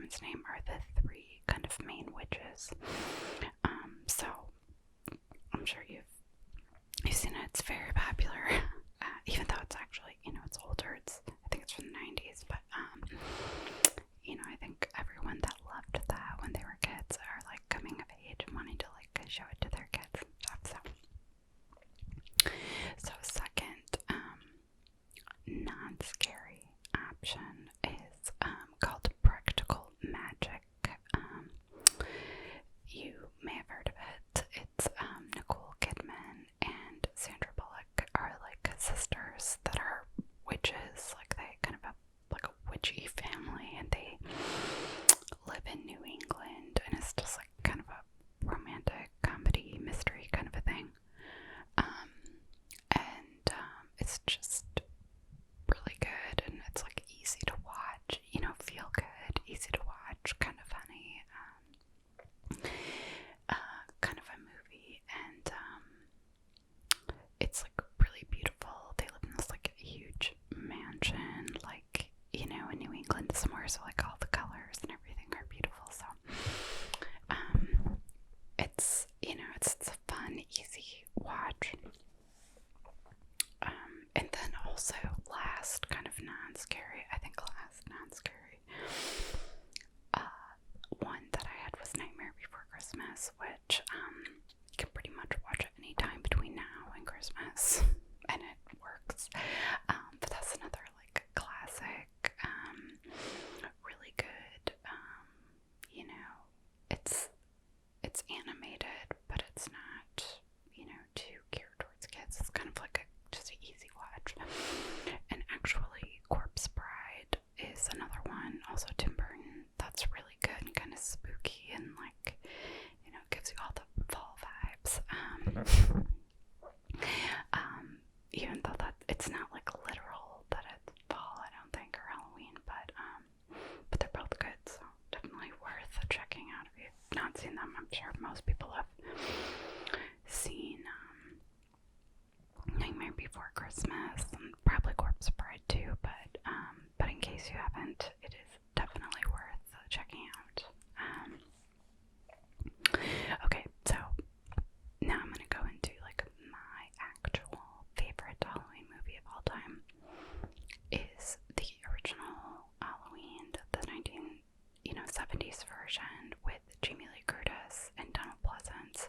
woman's name are the three kind of main witches. So I'm sure you've seen it. It's very popular, even though it's actually, it's older. I think it's from the 90s, but I think everyone that loved that when they were kids are like coming of age and wanting to like show it to their kids and stuff. So second, non-scary option is called Practical Magic. You may have heard of it. It's Nicole Kidman and Sandra Bullock are like sisters that are witches. Like they kind of have like a witchy family, and they live in New England, and it's just like kind of a romantic comedy mystery kind of a thing. It's just really good, and it's like easy to watch, feel good, easy to watch, kind of funny, kind of a movie, and it's like really beautiful. They live in this like huge mansion, like, in New England somewhere, so like all the colors and everything are beautiful. So it's a fun, easy watch. And then also last kind of non-scary one that I had was Nightmare Before Christmas, which you can pretty much watch at any time between now and Christmas, and it works. But that's another like classic, really good. It's animated, but it's not too geared towards kids. It's kind of like just an easy watch. And actually, Corpse Bride is another one, also Tim Burton, that's really good and kind of spooky and like, gives you all the fall vibes. Even though that it's not like literal that it's fall, I don't think, or Halloween, but they're both good, so definitely worth checking out. If you've not seen them, I'm sure most people have seen Nightmare Before Christmas, and probably Corpse Bride too, but in case you haven't, it is definitely worth checking out. Okay, so now I'm gonna go into like my actual favorite Halloween movie of all time. Is the original Halloween, the 1970s version with Jamie Lee Curtis and Donald Pleasence.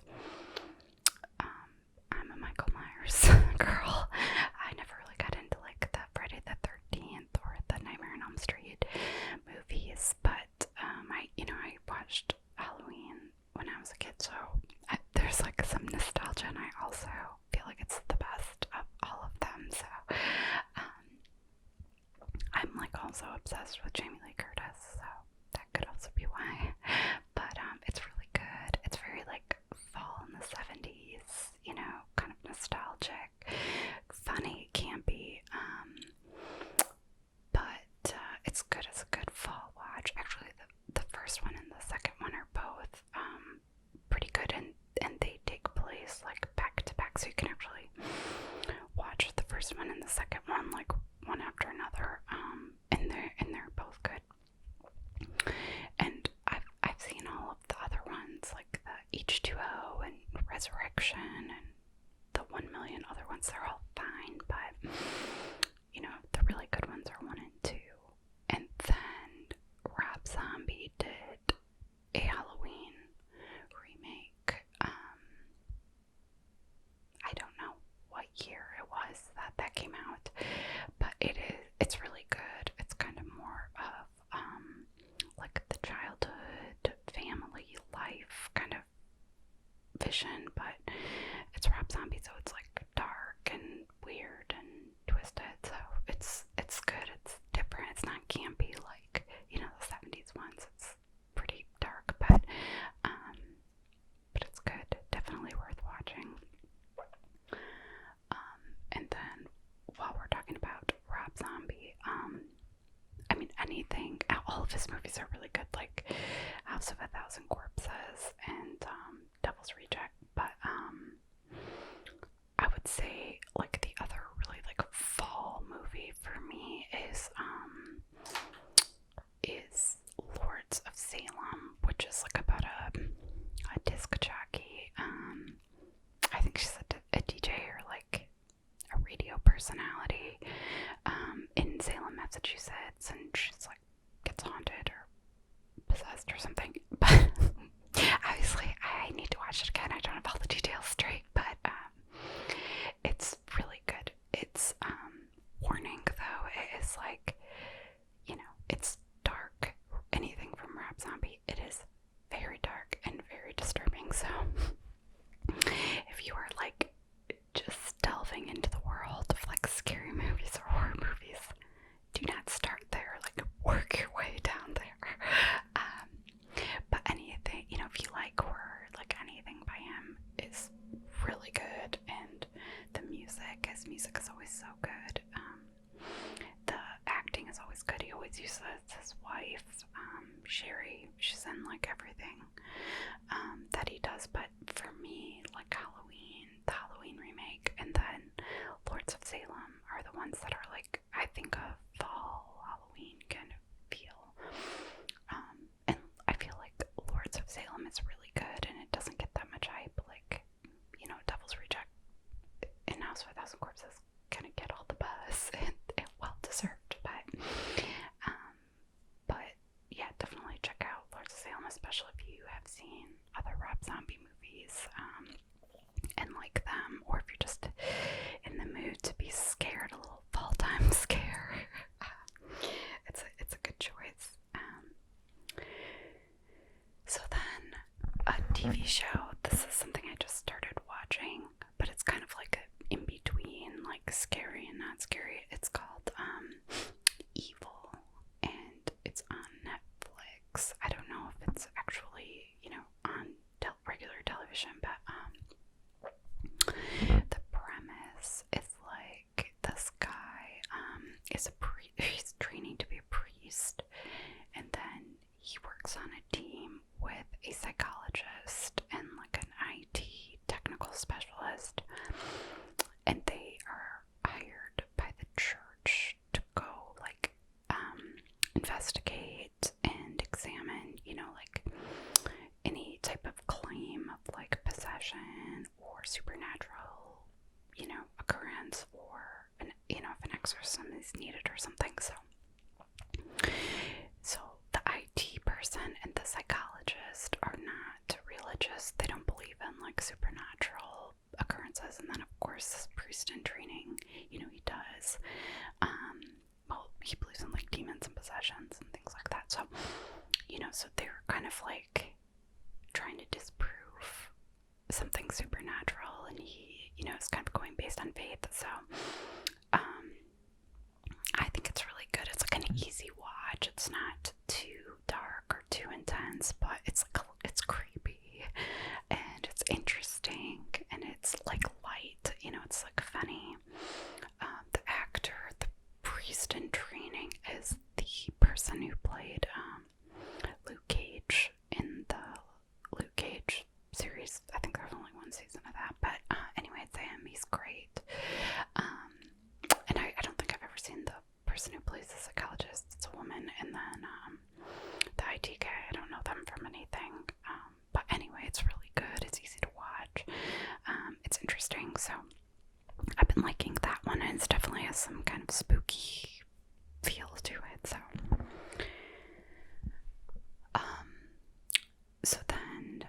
I'm a Michael Myers girl. I never really got into like the Friday the 13th or the Nightmare on Elm Street movies, but I watched Halloween when I was a kid, so there's like some nostalgia, and I also feel like it's the best of all of them. So I'm like also obsessed with Jamie Lee Curtis, so that could also be why. But it's really good. It's very like fall in the 70s, kind of nostalgic, funny, campy, but it's good. It's a good fall watch. Actually, the first one and the second one are both pretty good, and they take place like back to back, so you can actually watch the first one and the second one like one after another, and they're both good. And I've seen all of the other ones, like the H2O and Resurrection and the 1,000,000 other ones. They're all fine, but the really good ones are 1 and 2. And then Rob Zombie did a Halloween remake. I don't know what year it was that came out, but it's really good. It's kind of more of like the childhood family life kind of vision, but it's Rob Zombie, so it's like dark and weird and twisted. So it's good. It's different. It's not campy like the 70s ones. It's pretty dark, but it's good. Definitely worth watching. And then while we're talking about Rob Zombie, anything, all of his movies are really good, like House of a Thousand Corpses and Devil's Reject, but I would say like the other really like fall movie for me is Lords of which is like about a disc jockey. I think she's a DJ or like a radio personality in Salem, Massachusetts, and she's like gets haunted or possessed or something. But obviously, I need to watch it again. I don't have all the details straight, but it's really good. It's warning though. It is like, it's dark. Anything from Rob Zombie, it is very dark and very disturbing. So if you are like just delving into the world of like scary movies or horror movies, do not start there. Like work your way down there. But anything, if you like horror, like anything by him is really good, and the music, his music is always so good. The acting is always good. He always uses his wife, Sherry. She's in like everything that he does. But for me, like Halloween, the Halloween remake, and then Lords of Salem are the ones that are like, I think of fall Halloween kind of feel. And I feel like Lords of Salem is really good, and it doesn't get that much hype. Like, Devil's Reject and House of a Thousand Corpses kind of get all the buzz, and well deserved. But yeah, definitely check out Lords of Salem, especially if you have seen other Rob Zombie movies and like them, or if you're just in the mood to be scared, a little fall time scare. It's a good choice. So then, a TV show. This is something I just started watching, but it's kind of like in between, like scary and not scary. It's called Evil, and it's on Netflix. I don't know if it's actually, on regular television, but the premise is like this guy is he's training to be a priest, and then he works on a team with a psychologist and like an IT technical specialist, and they are hired by the church to go like investigate and examine, like any type of claim of like possession or supernatural, occurrence, or if an exorcism is needed or something. So the IT person and the psychologist are not religious. They don't believe in like supernatural occurrences. And then of course this priest in training, he does. Well, he believes in like demons and possessions and things like that. So, so they're kind of like trying to disprove something supernatural, and he, is kind of going based on faith. So, I think it's really good. It's like an easy watch. It's not too dark or too intense, but it's creepy, and it's interesting, and it's like light. It's like funny. The actor, the priest in training, is the person who played Luke Cage in the Luke Cage series. I think there's only one season of that, but anyway, it's him. He's great. And I don't think I've ever seen the person who plays the psychologist. It's a woman, and then the IT guy, I don't know them from anything. But anyway, it's really good. It's easy to watch. It's interesting. So I've been liking that one, and it definitely has some kind of spooky feel to it. So then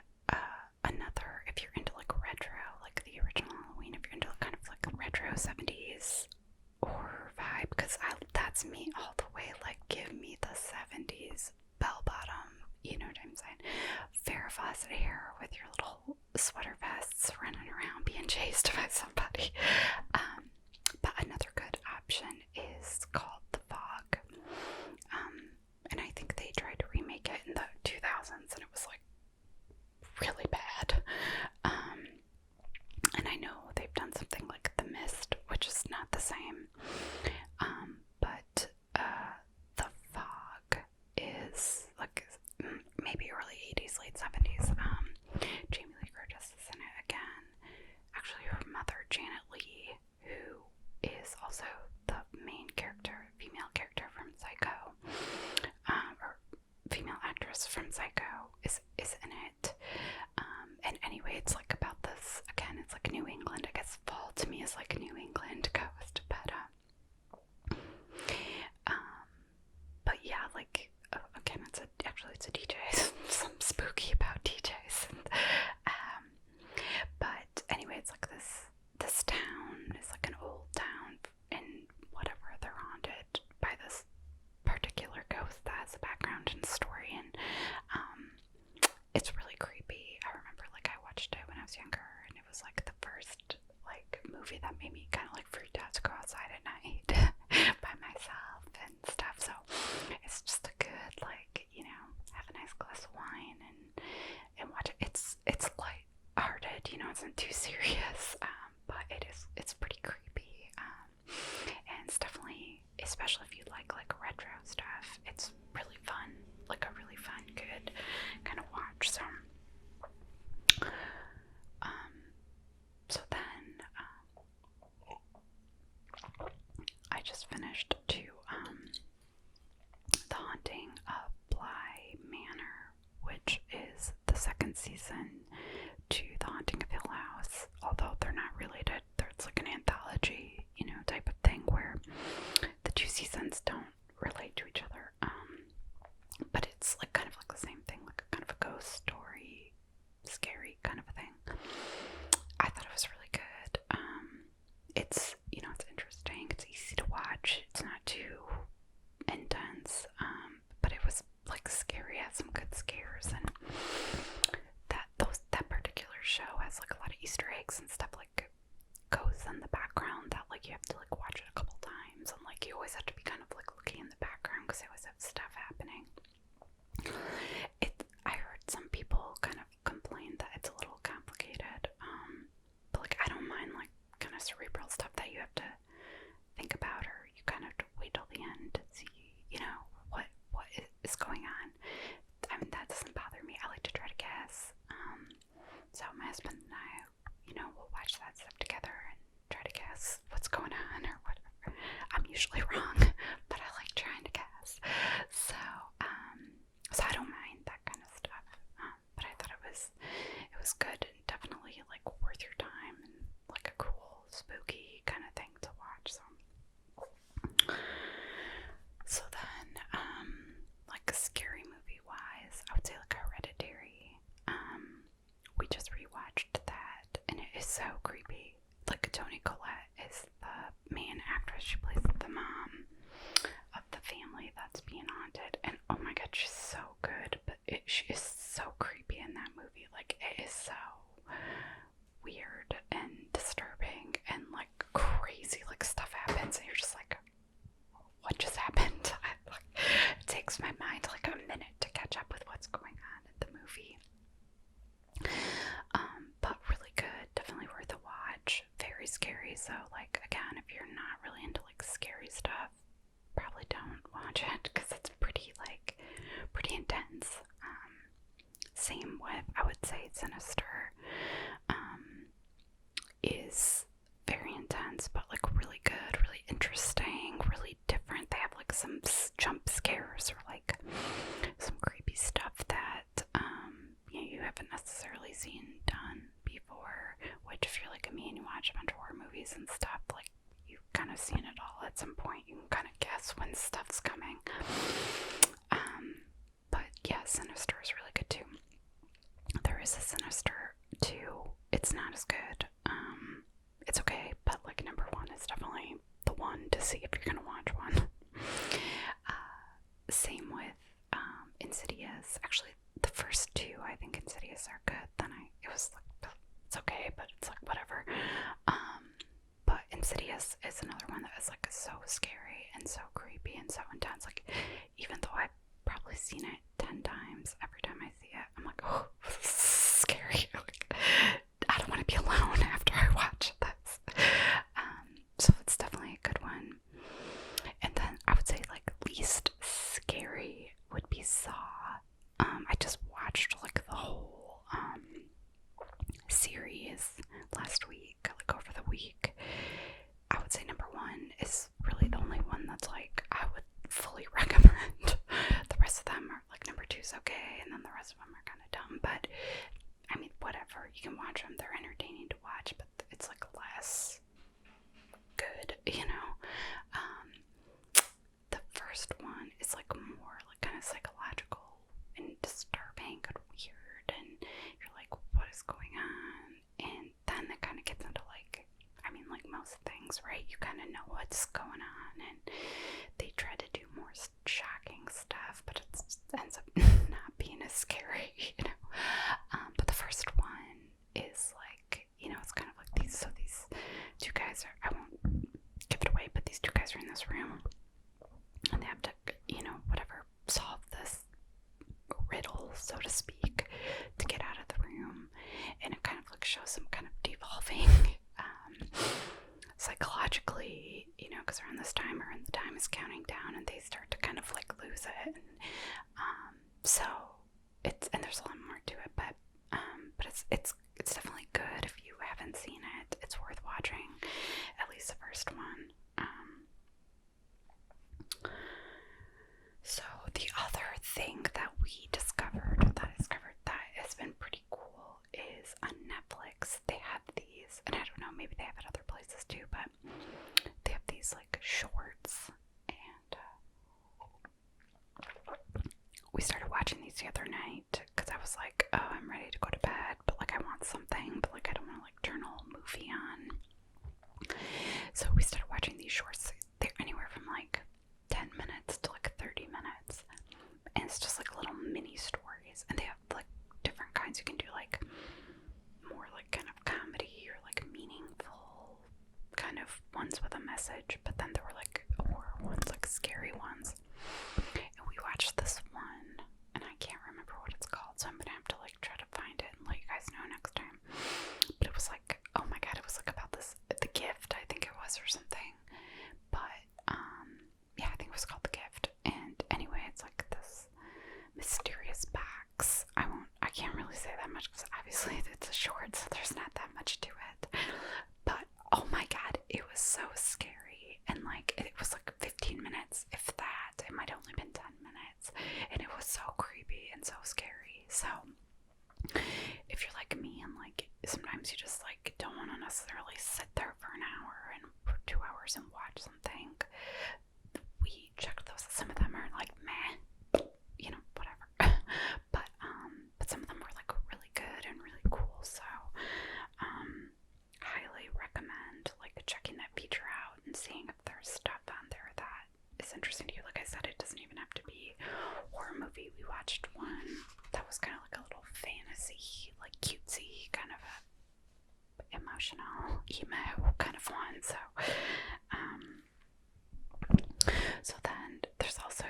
another, if you're into like retro, like the original Halloween, if you're into kind of like retro 70s horror vibe, because that's me all the way. Like, give me the 70s bell bottom, you know what I'm saying? Farrah Fawcett hair with your little sweater vests running around being chased by somebody. But another good option is called The Fog. And I think they tried to remake it in the 2000s, and it was like really bad. And I know they've done something like The Mist, which is not the same. But The Fog is like maybe early 80s, late 70s. Jamie Lee Curtis is in it again. Actually, her mother, Janet Leigh, who is also the main character actress from Psycho is in it. And anyway, it's like about this, again, it's like New England. I guess fall to me is like a New England ghost, but yeah, like, again, it's a DJ, something spooky about DJs. But anyway, it's like this town is like an old town, and whatever, they're haunted by this particular ghost that has a background and story, and it's really creepy. I remember, like, I watched it when I was younger, and it was like the first like movie that made me kind of like freaked out to go outside at night by myself and stuff. So it's just a good, like, you know, have a nice glass of wine and watch it. It's light-hearted, you know, it's not too serious, but it's pretty creepy, and it's definitely, especially if you like retro stuff, it's really fun, like a really fun, good kind of watch. So then I just finished The Haunting of Bly Manor, which is the second season to The Haunting of Hill House, although they're not related. It's like an anthology, you know, type of thing where the two seasons don't relate to each other. But it's like kind of like the same thing, like kind of a ghost story, scary kind of a thing. I thought it was really good. It's, you know, it's interesting. It's easy to watch. It's not too intense. But it was like scary. It had some good scares, and that particular show has like a lot of Easter eggs and stuff, like goes in the background that like you have to like watch it a couple times, and like you always have to be kind of like looking in the background because they always have stuff happening. I heard some people kind of complain that it's a little complicated, but like I don't mind like kind of cerebral stuff that you have to think about, or you kind of have to wait till the end to see, you know, what is going on. I mean, that doesn't bother me. I like to try to guess. So my husband and I, you know, we'll watch that stuff together and try to guess what's going on or whatever. I'm usually wrong, but I like trying to guess. So I don't mind that kind of stuff. But I thought it was good and definitely like worth your time and like a cool, spooky kind of thing to watch. So then, like scary movie wise, I would say like Hereditary. We just rewatched that, and it is so creepy. Like Toni Collette is the main actress. She plays the mom of the family that's being haunted, and oh my god, she's so good. But she is so creepy in that movie. Like, it is so weird and disturbing, and like crazy, like stuff happens, and you're just like, what just happened? It takes my mind like a minute to catch up with what's going on in the movie. But really good, definitely worth a watch. Very scary, so like, again, if you're not really into like scary stuff, probably don't watch it because it's pretty intense. Same with, I would say, Sinister is very intense, but like really good, really interesting, really different. They have like some jump scares or like some creepy stuff that you know, you haven't necessarily seen done before, which if you're like me and you watch a bunch of horror movies and stuff, like you've kind of seen it all at some point. You can kind of guess when stuff's coming. But yeah, Sinister is really good too. There is a Sinister 2. It's not as good. It's okay, but like number one is definitely the one to see if you're gonna watch one. Same with Insidious. Actually, the first two, I think Insidious are good. Then it's okay, but it's like whatever. But Insidious is another one that is like so scary and so creepy and so intense. Like, even though I've probably seen it 10 times, every time I see it, I'm like, oh, this is scary. Like, I don't want to be alone after I watch this. So it's definitely a good one. And then I would say like least scary would be Saw. I just watched like the whole series last week, like over the week. I would say number one is really the only one that's like I would fully recommend. The rest of them are like and the rest of them are kind of dumb, but I mean, whatever, you can watch them, they're entertaining to watch, but it's like less good, you know. The first one is like more like kind of psychological and disturbing and weird, and you're like, what is going on? And then it kind of gets into like, I mean, like most things, right? You kind of know what's going on, and they try to do more shocking stuff, but it ends up not being as scary, you know. But the first one is like, you know, it's kind of like these two guys are, I won't give it away, but these two guys are in this room, and they have to, you know, whatever, solve this riddle, so to speak, to get out of the room. And it kind of like shows them kind of devolving psychologically, you know, because they're on this timer and the time is counting down, and they start to kind of like lose it. And so it's, and there's a lot more to it, but it's definitely good. If you haven't seen it, it's worth watching, at least the first one. So the other thing that I discovered that has been pretty cool is on Netflix, they have these, and I don't know, maybe they have it other places too, but they have these like shorts, and we started watching these the other night, because I was like, oh, I'm ready to go to bed, but like I want something, but like I don't want to like turn a whole movie on. So we started watching these shorts. They're anywhere from like 10 minutes to like 30 minutes, and it's just like little mini stories, and they have like different kinds. You can do like more like kind of comedy or like meaningful kind of ones with a message, but then there were like horror ones, like scary ones. And we watched this one, and I can't remember what it's called, so I'm gonna have to like try to find it and let you guys know next time. But it was like, oh my god, it was like about this, The Gift, I think it was, or something. But yeah, I think it was called The Gift. And anyway, it's like this mysterious box. I can't really say that much because obviously it's a short, so there's not that much to it. But oh my god, it was so scary. And like it was like 15 minutes, if that. It might have only been 10 minutes. And it was so creepy and so scary. So if you're like me and like sometimes you just like don't want to necessarily sit there for an hour and for 2 hours and watch something, we checked those. Some of them are like meh, you know, whatever. but some of them were like really good and really cool. So highly recommend like checking that feature out and seeing if there's stuff on there that is interesting to you. Like I said, it doesn't even have to be horror movie. We watched one that was kind of like a little fantasy, like cutesy kind of a emotional emo kind of one. So then there's also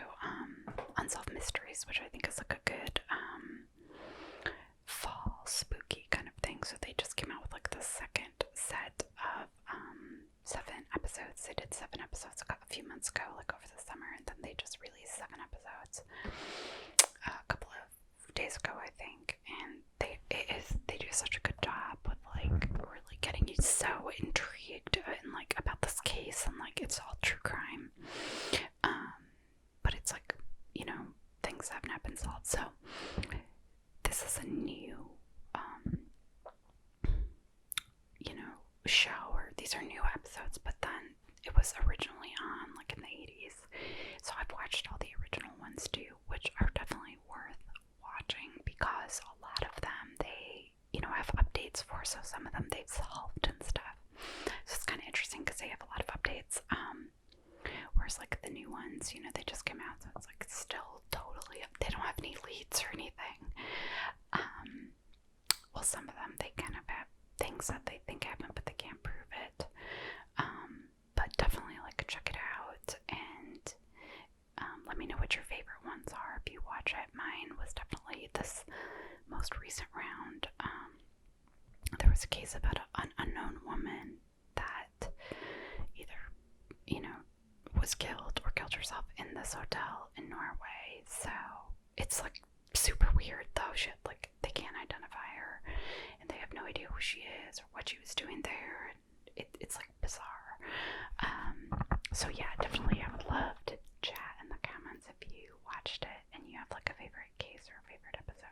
Unsolved Mysteries, which I think is like a good fall spooky kind of thing. So they just came out with like the second set of 7 episodes. They did 7 episodes a few months ago, like over the summer, and then they just released 7 episodes a couple of days ago, I think. And they do such a good job with like really getting you so intrigued and like about this case, and like it's all true crime, but it's like, you know, things have not been solved. So this is a new you know, show, or these are new episodes, but then it was originally on like in the 80s, so I've watched all the original ones too, which are definitely worth watching because a lot of them they, you know, have updates for, so some of them they've solved and stuff. So it's kind of interesting because they have a lot of updates, whereas like the new ones, you know, they just came out, so it's like still totally up. They don't have any leads or anything. Well, some of them they kind of have things that they think happen, but they can't prove it. But definitely like check it out, and let me know what your favorite ones are if you watch it. Mine was definitely this most recent round. There was a case about an unknown woman that either, you know, was killed or killed herself in this hotel in Norway. So it's like super weird though. Shit, like they can't identify her, and they have no idea who she is or what she was doing there. It's like bizarre. So yeah, definitely I would love to chat in the comments if you watched it and you have like a favorite case or a favorite episode.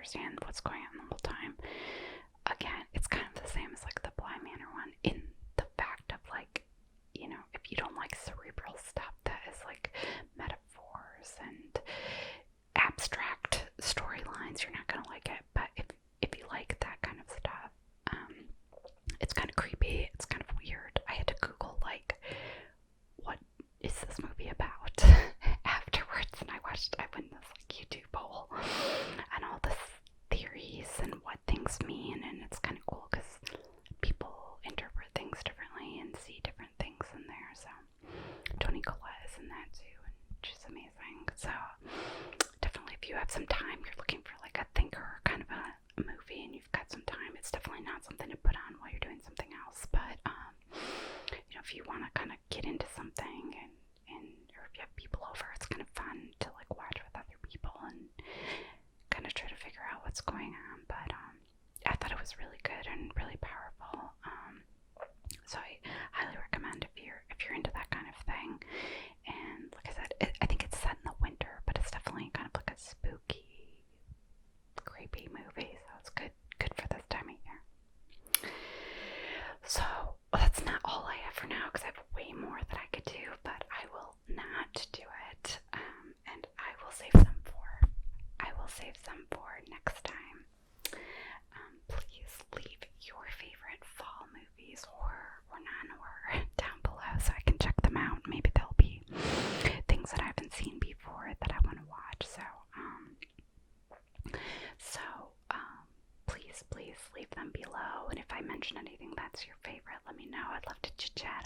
understand what's going on the whole time. Again, it's kind of the same as like the Bly Manor one in the fact of like, you know, if you don't like cerebral stuff that is like metaphors and abstract storylines, you're not gonna like it. But if you like that kind of stuff, it's kind of creepy, it's kind of weird. I had to Google like, what is this movie about afterwards, and I went in this like YouTube hole and all this theories and what things mean, and it's kind of cool because people interpret things differently and see different things in there. So Toni Collette is in that too, and she's amazing. So definitely, if you have some time, you're looking for like a thinker kind of a movie, and you've got some time, it's definitely not something to put on while you're doing something else. But you know, if you want to kind of get into something, and or if you have people over, it's kind of fun to like watch with other people and kind of try to figure out what's going on. But I thought it was really good and really powerful. So I highly recommend if you're into that kind of thing. And like I said, I think it's set in the winter, but it's definitely kind of like a spooky, creepy movie. So it's good for this time of year. So that's not all I have for now, because I have way more that I could do, but I will not do it. And I will save some for next time. Please leave your favorite fall movies, horror or non-horror, down below so I can check them out. Maybe there'll be things that I haven't seen before that I want to watch. So please leave them below. And if I mention anything that's your favorite, let me know. I'd love to chit chat